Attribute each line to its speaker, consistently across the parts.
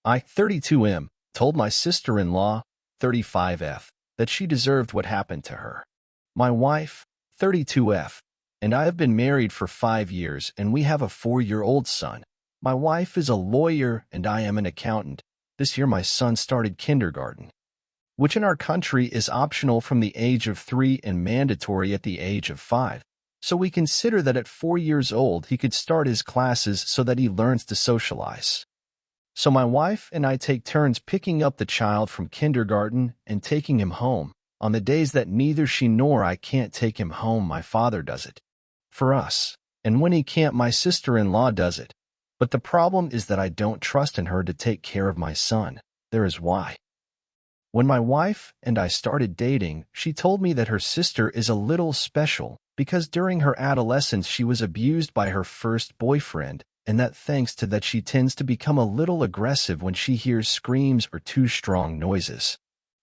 Speaker 1: I, 32M, told my sister-in-law, 35F, that she deserved what happened to her. My wife, 32F, and I have been married for 5 years, and we have a 4-year-old son. My wife is a lawyer, and I am an accountant. This year my son started kindergarten, which in our country is optional from the age of 3 and mandatory at the age of 5. So we consider that at 4 years old he could start his classes so that he learns to socialize. So my wife and I take turns picking up the child from kindergarten and taking him home. On the days that neither she nor I can't take him home, my father does it for us. And when he can't, my sister-in-law does it. But the problem is that I don't trust in her to take care of my son. There is why. When my wife and I started dating, she told me that her sister is a little special because during her adolescence she was abused by her first boyfriend, and that thanks to that she tends to become a little aggressive when she hears screams or too strong noises.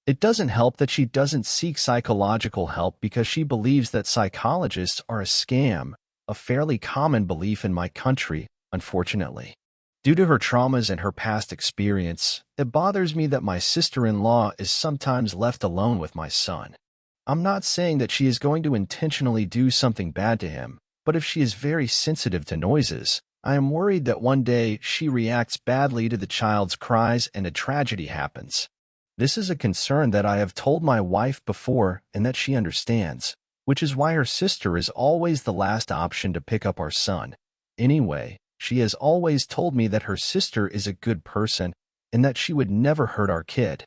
Speaker 1: It doesn't help that she doesn't seek psychological help because she believes that psychologists are a scam, a fairly common belief in my country, unfortunately. Due to her traumas and her past experience, it bothers me that my sister-in-law is sometimes left alone with my son. I'm not saying that she is going to intentionally do something bad to him, but if she is very sensitive to noises, I am worried that one day she reacts badly to the child's cries and a tragedy happens. This is a concern that I have told my wife before and that she understands, which is why her sister is always the last option to pick up our son. Anyway, she has always told me that her sister is a good person and that she would never hurt our kid.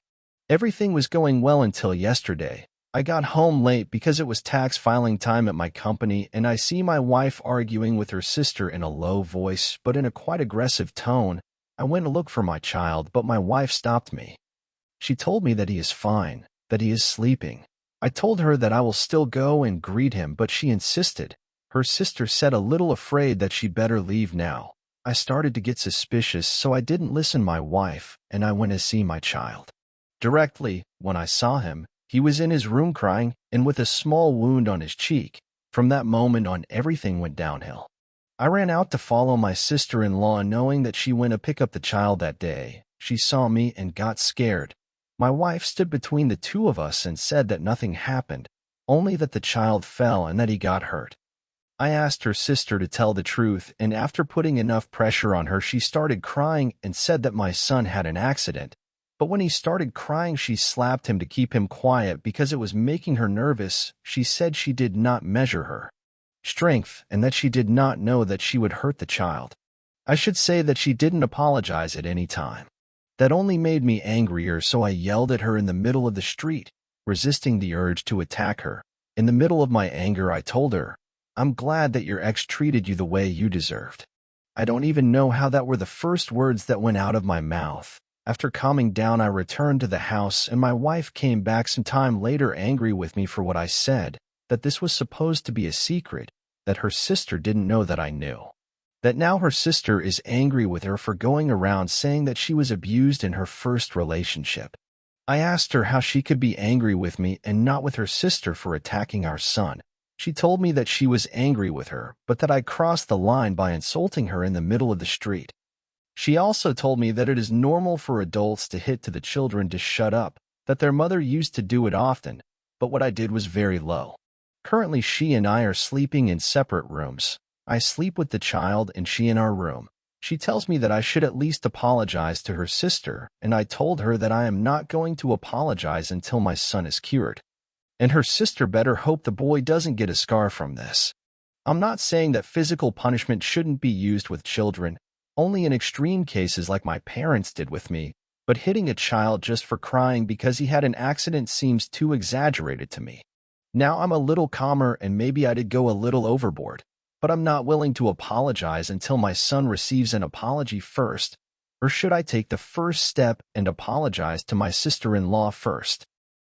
Speaker 1: Everything was going well until yesterday. I got home late because it was tax filing time at my company, and I see my wife arguing with her sister in a low voice but in a quite aggressive tone. I went to look for my child, but my wife stopped me. She told me that he is fine, that he is sleeping. I told her that I will still go and greet him, but she insisted. Her sister said a little afraid that she'd better leave now. I started to get suspicious, so I didn't listen to my wife, and I went to see my child. Directly, when I saw him, he was in his room crying and with a small wound on his cheek. From that moment on, everything went downhill. I ran out to follow my sister-in-law, knowing that she went to pick up the child that day. She saw me and got scared. My wife stood between the two of us and said that nothing happened, only that the child fell and that he got hurt. I asked her sister to tell the truth, and after putting enough pressure on her, she started crying and said that my son had an accident. But when he started crying, she slapped him to keep him quiet because it was making her nervous. She said she did not measure her strength and that she did not know that she would hurt the child. I should say that she didn't apologize at any time. That only made me angrier, so I yelled at her in the middle of the street, resisting the urge to attack her. In the middle of my anger, I told her, "I'm glad that your ex treated you the way you deserved." I don't even know how that were the first words that went out of my mouth. After calming down, I returned to the house, and my wife came back some time later angry with me for what I said, that this was supposed to be a secret, that her sister didn't know that I knew. That now her sister is angry with her for going around saying that she was abused in her first relationship. I asked her how she could be angry with me and not with her sister for attacking our son. She told me that she was angry with her, but that I crossed the line by insulting her in the middle of the street. She also told me that it is normal for adults to hit to the children to shut up, that their mother used to do it often, but what I did was very low. Currently, she and I are sleeping in separate rooms. I sleep with the child and she in our room. She tells me that I should at least apologize to her sister, and I told her that I am not going to apologize until my son is cured. And her sister better hope the boy doesn't get a scar from this. I'm not saying that physical punishment shouldn't be used with children, only in extreme cases like my parents did with me, but hitting a child just for crying because he had an accident seems too exaggerated to me. Now I'm a little calmer and maybe I did go a little overboard, but I'm not willing to apologize until my son receives an apology first. Or should I take the first step and apologize to my sister-in-law first?